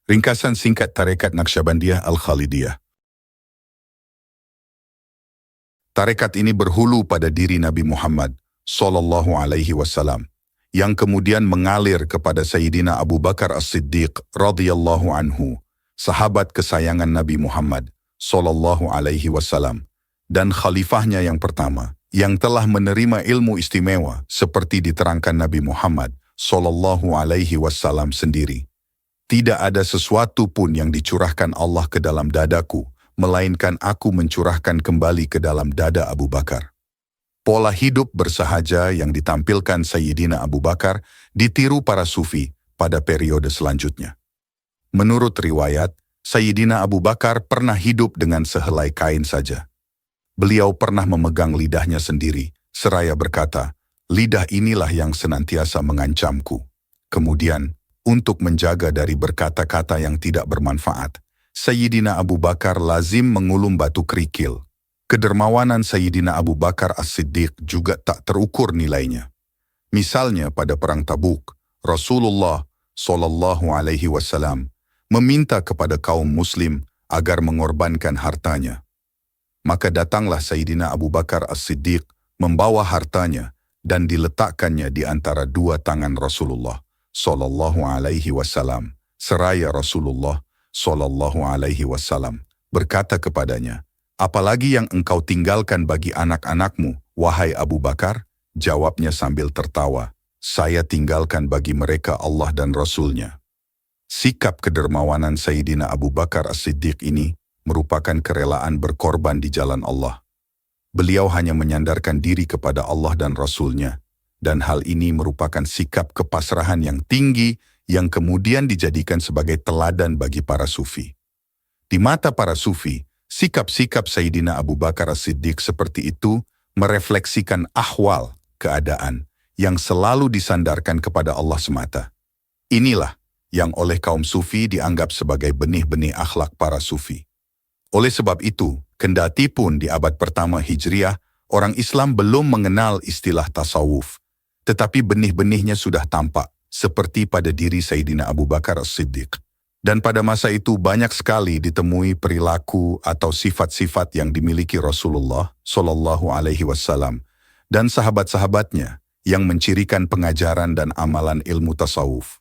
Ringkasan singkat Tarekat Naqsyabandiyah Al-Khalidiyah. Tarekat ini berhulu pada diri Nabi Muhammad SAW, yang kemudian mengalir kepada Sayyidina Abu Bakar As-Siddiq radhiyallahu anhu, sahabat kesayangan Nabi Muhammad SAW, dan khalifahnya yang pertama, yang telah menerima ilmu istimewa seperti diterangkan Nabi Muhammad SAW sendiri. Tidak ada sesuatu pun yang dicurahkan Allah ke dalam dadaku, melainkan aku mencurahkan kembali ke dalam dada Abu Bakar. Pola hidup bersahaja yang ditampilkan Sayyidina Abu Bakar ditiru para sufi pada periode selanjutnya. Menurut riwayat, Sayyidina Abu Bakar pernah hidup dengan sehelai kain saja. Beliau pernah memegang lidahnya sendiri, seraya berkata, "Lidah inilah yang senantiasa mengancamku." Kemudian, untuk menjaga dari berkata-kata yang tidak bermanfaat, Sayyidina Abu Bakar lazim mengulum batu kerikil. Kedermawanan Sayyidina Abu Bakar As-Siddiq juga tak terukur nilainya. Misalnya pada Perang Tabuk, Rasulullah SAW meminta kepada kaum muslim agar mengorbankan hartanya. Maka datanglah Sayyidina Abu Bakar As-Siddiq membawa hartanya dan diletakkannya di antara dua tangan Rasulullah SAW, seraya Rasulullah SAW berkata kepadanya, "Apalagi yang engkau tinggalkan bagi anak-anakmu, wahai Abu Bakar?" Jawabnya sambil tertawa, "Saya tinggalkan bagi mereka Allah dan Rasul-Nya." Sikap kedermawanan Sayyidina Abu Bakar As-Siddiq ini merupakan kerelaan berkorban di jalan Allah. Beliau hanya menyandarkan diri kepada Allah dan Rasul-Nya, dan hal ini merupakan sikap kepasrahan yang tinggi yang kemudian dijadikan sebagai teladan bagi para sufi. Di mata para sufi, sikap-sikap Sayyidina Abu Bakar As-Siddiq seperti itu merefleksikan ahwal, keadaan, yang selalu disandarkan kepada Allah semata. Inilah yang oleh kaum sufi dianggap sebagai benih-benih akhlak para sufi. Oleh sebab itu, kendati pun di abad pertama Hijriah, orang Islam belum mengenal istilah tasawuf, tetapi benih-benihnya sudah tampak, seperti pada diri Sayyidina Abu Bakar As-Siddiq. Dan pada masa itu banyak sekali ditemui perilaku atau sifat-sifat yang dimiliki Rasulullah SAW dan sahabat-sahabatnya yang mencirikan pengajaran dan amalan ilmu tasawuf.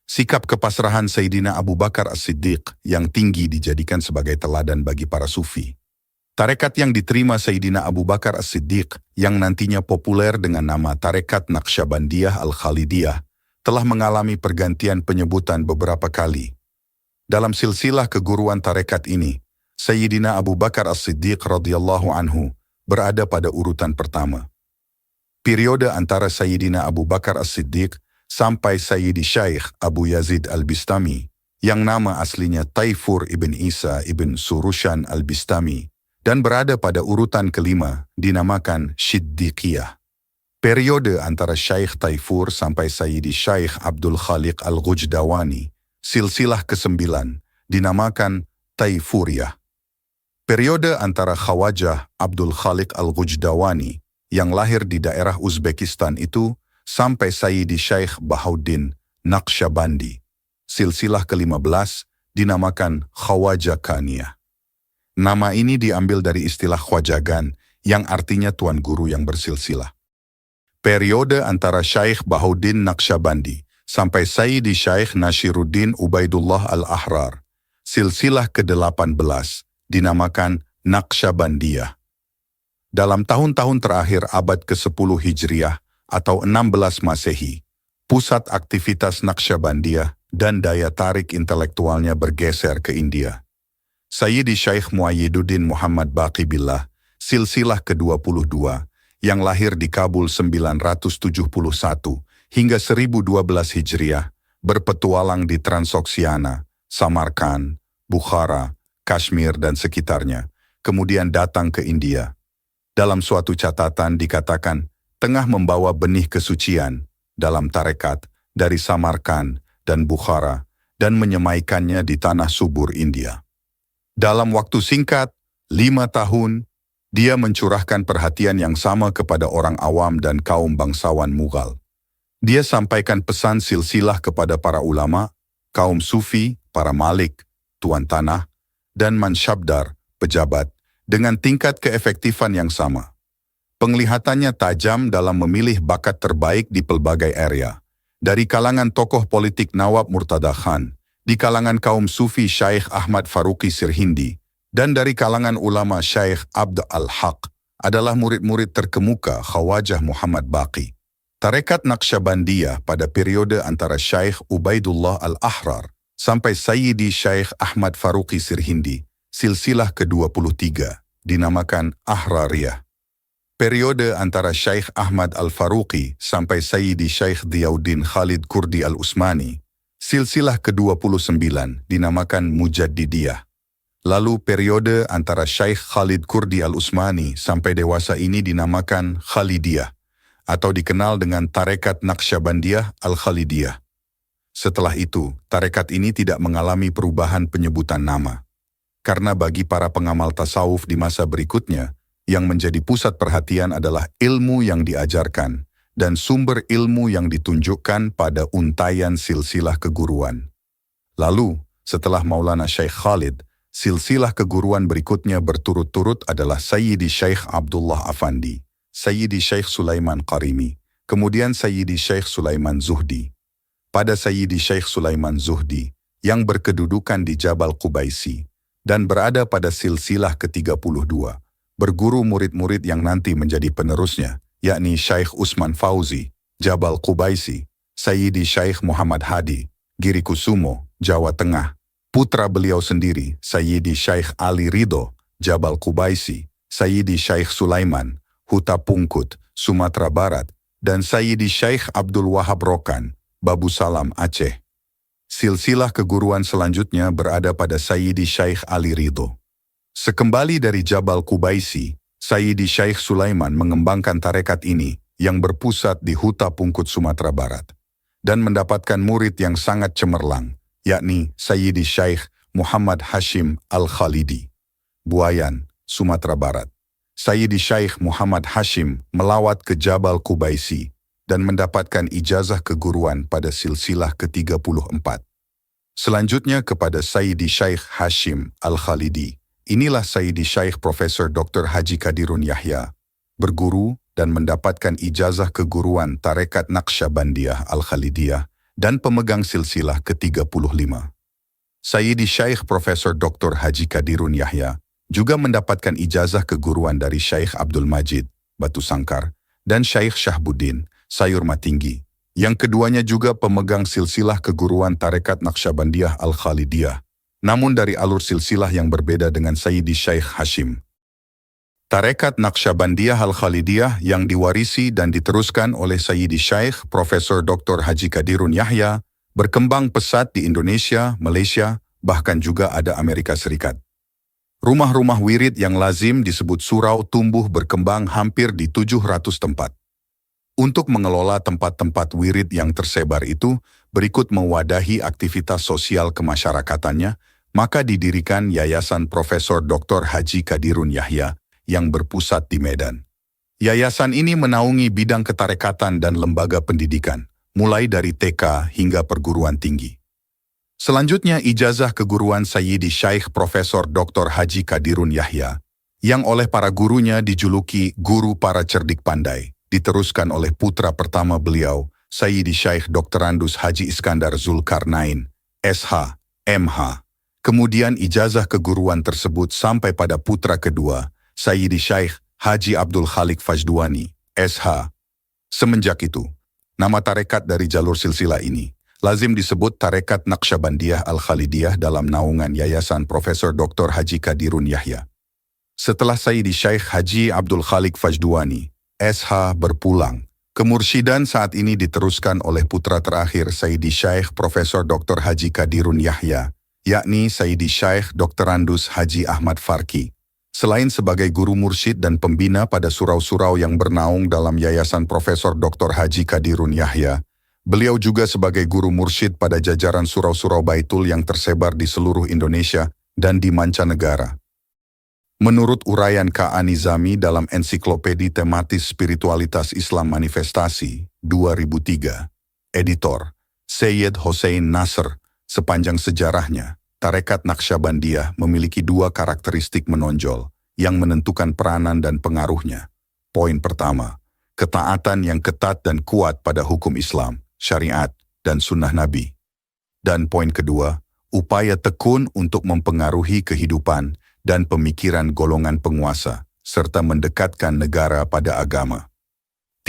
Sikap kepasrahan Sayyidina Abu Bakar As-Siddiq yang tinggi dijadikan sebagai teladan bagi para sufi. Tarekat yang diterima Sayyidina Abu Bakar As-Siddiq yang nantinya populer dengan nama Tarekat Naqsyabandiyah Al-Khalidiyah telah mengalami pergantian penyebutan beberapa kali. Dalam silsilah keguruan tarekat ini, Sayyidina Abu Bakar As-Siddiq radhiyallahu anhu berada pada urutan pertama. Periode antara Sayyidina Abu Bakar As-Siddiq sampai Sayyidi Syaikh Abu Yazid Al-Bistami, yang nama aslinya Taifur ibn Isa ibn Surushan Al-Bistami, dan berada pada urutan kelima dinamakan Shiddiqiyah. Periode antara Syaikh Taifur sampai Sayyidi Syaikh Abdul Khaliq Al-Ghujdawani, silsilah ke-9, dinamakan Taifuriyah. Periode antara Khawajah Abdul Khaliq Al-Ghujdawani, yang lahir di daerah Uzbekistan itu, sampai Sayyidi Syaikh Bahauddin Naqsyabandi, silsilah ke-15, dinamakan Khawajah Kaniyah. Nama ini diambil dari istilah khwajagan yang artinya tuan guru yang bersilsilah. Periode antara Syaikh Bahauddin Naqsyabandi sampai Sayyidi Syaikh Nashiruddin Ubaidullah Al-Ahrar, silsilah ke-18, dinamakan Naqsyabandiyah. Dalam tahun-tahun terakhir abad ke-10 Hijriah atau 16 Masehi, pusat aktivitas Naqsyabandiyah dan daya tarik intelektualnya bergeser ke India. Sayyidi Syaikh Muayyiduddin Muhammad Baqi Billah, silsilah ke-22, yang lahir di Kabul 971 hingga 1012 Hijriah, berpetualang di Transoksiana, Samarkand, Bukhara, Kashmir dan sekitarnya, kemudian datang ke India. Dalam suatu catatan dikatakan, tengah membawa benih kesucian dalam tarekat dari Samarkand dan Bukhara dan menyemaikannya di tanah subur India. Dalam waktu singkat, 5 tahun, dia mencurahkan perhatian yang sama kepada orang awam dan kaum bangsawan Mughal. Dia sampaikan pesan silsilah kepada para ulama, kaum sufi, para malik, tuan tanah, dan mansyabdar, pejabat, dengan tingkat keefektifan yang sama. Penglihatannya tajam dalam memilih bakat terbaik di pelbagai area. Dari kalangan tokoh politik Nawab Murtada Khan, di kalangan kaum sufi Syekh Ahmad Faruqi Sirhindi, dan dari kalangan ulama Syekh Abd al-Haq, adalah murid-murid terkemuka Khawajah Muhammad Baqi. Tarekat Naqsyabandiyah pada periode antara Syekh Ubaidullah al-Ahrar sampai Sayyidi Syekh Ahmad Faruqi Sirhindi, silsilah ke-23, dinamakan Ahrariyah. Periode antara Syekh Ahmad al-Faruqi sampai Sayyidi Syekh Diyauddin Khalid Kurdi al-Usmani, silsilah ke-29, dinamakan Mujaddidiyah. Lalu periode antara Syekh Khalid Kurdi al-Usmani sampai dewasa ini dinamakan Khalidiyah, atau dikenal dengan Tarekat Naqsyabandiyah al-Khalidiyah. Setelah itu, tarekat ini tidak mengalami perubahan penyebutan nama. Karena bagi para pengamal tasawuf di masa berikutnya, yang menjadi pusat perhatian adalah ilmu yang diajarkan dan sumber ilmu yang ditunjukkan pada untayan silsilah keguruan. Lalu, setelah Maulana Syekh Khalid, silsilah keguruan berikutnya berturut-turut adalah Sayyidi Syekh Abdullah Afandi, Sayyidi Syekh Sulaiman Qarimi, kemudian Sayyidi Syekh Sulaiman Zuhdi. Pada Sayyidi Syekh Sulaiman Zuhdi, yang berkedudukan di Jabal Qubaisi, dan berada pada silsilah ke-32, berguru murid-murid yang nanti menjadi penerusnya, yakni Syekh Usman Fauzi, Jabal Qubaisi, Sayyidi Syekh Muhammad Hadi, Girikusumo, Jawa Tengah, putra beliau sendiri, Sayyidi Syekh Ali Ridho, Jabal Qubaisi, Sayyidi Syekh Sulaiman, Huta Pungkut, Sumatera Barat, dan Sayyidi Syekh Abdul Wahab Rokan, Babu Salam, Aceh. Silsilah keguruan selanjutnya berada pada Sayyidi Syekh Ali Ridho. Sekembali dari Jabal Qubaisi, Sayyidi Syekh Sulaiman mengembangkan tarekat ini yang berpusat di Huta Pungkut, Sumatera Barat, dan mendapatkan murid yang sangat cemerlang, yakni Sayyidi Syekh Muhammad Hashim Al-Khalidi, Buayan, Sumatera Barat. Sayyidi Syekh Muhammad Hashim melawat ke Jabal Qubaisi dan mendapatkan ijazah keguruan pada silsilah ke-34. Selanjutnya kepada Sayyidi Syekh Hashim Al-Khalidi. Inilah Sayyidi Syekh Profesor Dr. Haji Qadirun Yahya, berguru dan mendapatkan ijazah keguruan Tarekat Naqsyabandiyah Al-Khalidiyah dan pemegang silsilah ke-35. Sayyidi Syekh Profesor Dr. Haji Qadirun Yahya juga mendapatkan ijazah keguruan dari Syekh Abdul Majid, Batu Sangkar, dan Syekh Syahbuddin, Sayur Matinggi. Yang keduanya juga pemegang silsilah keguruan Tarekat Naqsyabandiyah Al-Khalidiyah, namun dari alur silsilah yang berbeda dengan Sayyidi Syekh Hashim. Tarekat Naqsyabandiyah Al-Khalidiyah yang diwarisi dan diteruskan oleh Sayyidi Syekh Profesor Dr. Haji Qadirun Yahya berkembang pesat di Indonesia, Malaysia, bahkan juga ada Amerika Serikat. Rumah-rumah wirid yang lazim disebut surau tumbuh berkembang hampir di 700 tempat. Untuk mengelola tempat-tempat wirid yang tersebar itu, berikut mewadahi aktivitas sosial kemasyarakatannya, maka didirikan Yayasan Profesor Dr. Haji Qadirun Yahya yang berpusat di Medan. Yayasan ini menaungi bidang ketarekatan dan lembaga pendidikan, mulai dari TK hingga perguruan tinggi. Selanjutnya ijazah keguruan Sayyidi Syekh Profesor Dr. Haji Qadirun Yahya, yang oleh para gurunya dijuluki guru para cerdik pandai, diteruskan oleh putra pertama beliau, Sayyidi Syekh Dr. Andus Haji Iskandar Zulkarnain, SH, MH. Kemudian ijazah keguruan tersebut sampai pada putra kedua, Sayyidi Syekh Haji Abdul Khalik Fajduani, SH. Semenjak itu, nama tarekat dari jalur silsilah ini lazim disebut Tarekat Naqsyabandiyah Al-Khalidiyah dalam naungan Yayasan Profesor Dr. Haji Qadirun Yahya. Setelah Sayyidi Syekh Haji Abdul Khalik Fajduani, SH berpulang, kemursyidan saat ini diteruskan oleh putra terakhir Sayyidi Syekh Profesor Dr. Haji Qadirun Yahya, yakni Sayyidi Syekh Dr. Andus Haji Ahmad Farki. Selain sebagai guru mursyid dan pembina pada surau-surau yang bernaung dalam Yayasan Profesor Dr. Haji Qadirun Yahya, beliau juga sebagai guru mursyid pada jajaran surau-surau Baitul yang tersebar di seluruh Indonesia dan di mancanegara. Menurut uraian K.A. Nizami dalam Ensiklopedi Tematis Spiritualitas Islam Manifestasi 2003, editor Sayyid Hossein Nasr, Sepanjang sejarahnya, Tarekat Naqsyabandiyah memiliki dua karakteristik menonjol yang menentukan peranan dan pengaruhnya. Poin pertama, ketaatan yang ketat dan kuat pada hukum Islam, syariat, dan sunnah Nabi. Dan poin kedua, upaya tekun untuk mempengaruhi kehidupan dan pemikiran golongan penguasa, serta mendekatkan negara pada agama.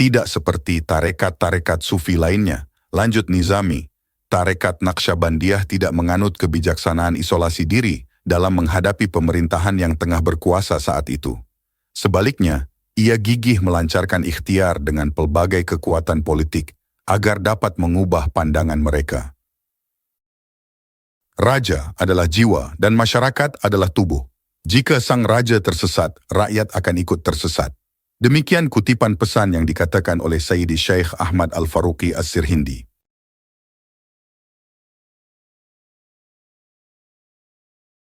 Tidak seperti tarekat-tarekat sufi lainnya, lanjut Nizami, Tarekat Naqsyabandiyah tidak menganut kebijaksanaan isolasi diri dalam menghadapi pemerintahan yang tengah berkuasa saat itu. Sebaliknya, ia gigih melancarkan ikhtiar dengan pelbagai kekuatan politik agar dapat mengubah pandangan mereka. Raja adalah jiwa dan masyarakat adalah tubuh. Jika sang raja tersesat, rakyat akan ikut tersesat. Demikian kutipan pesan yang dikatakan oleh Sayyidi Syekh Ahmad Al-Faruqi As-Sirhindi.